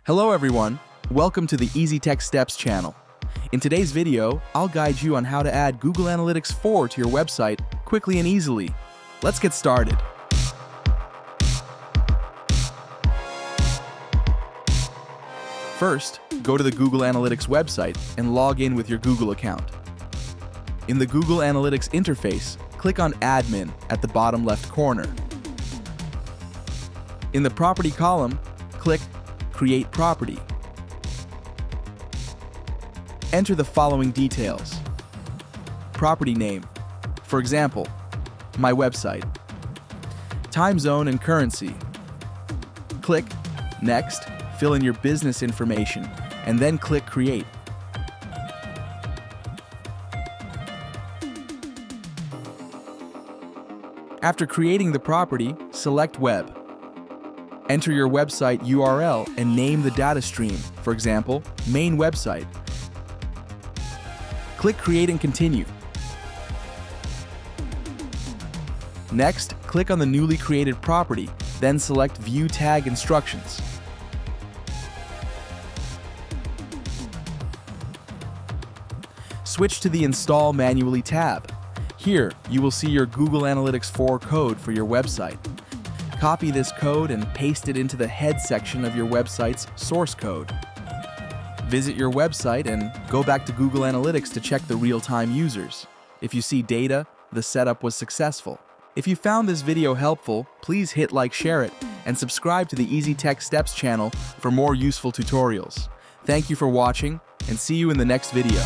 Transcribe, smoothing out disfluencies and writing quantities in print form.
Hello everyone, welcome to the Easy Tech Steps channel. In today's video, I'll guide you on how to add Google Analytics 4 to your website quickly and easily. Let's get started. First, go to the Google Analytics website and log in with your Google account. In the Google Analytics interface, click on Admin at the bottom left corner. In the Property column, click Create Property. Enter the following details. Property name, for example, my website. Time zone and currency. Click Next, fill in your business information, and then click Create. After creating the property, select Web. Enter your website URL and name the data stream, for example, main website. Click Create and continue. Next, click on the newly created property, then select View Tag Instructions. Switch to the Install Manually tab. Here, you will see your Google Analytics 4 code for your website. Copy this code and paste it into the head section of your website's source code. Visit your website and go back to Google Analytics to check the real-time users. If you see data, the setup was successful. If you found this video helpful, please hit like, share it, and subscribe to the Easy Tech Steps channel for more useful tutorials. Thank you for watching, and see you in the next video.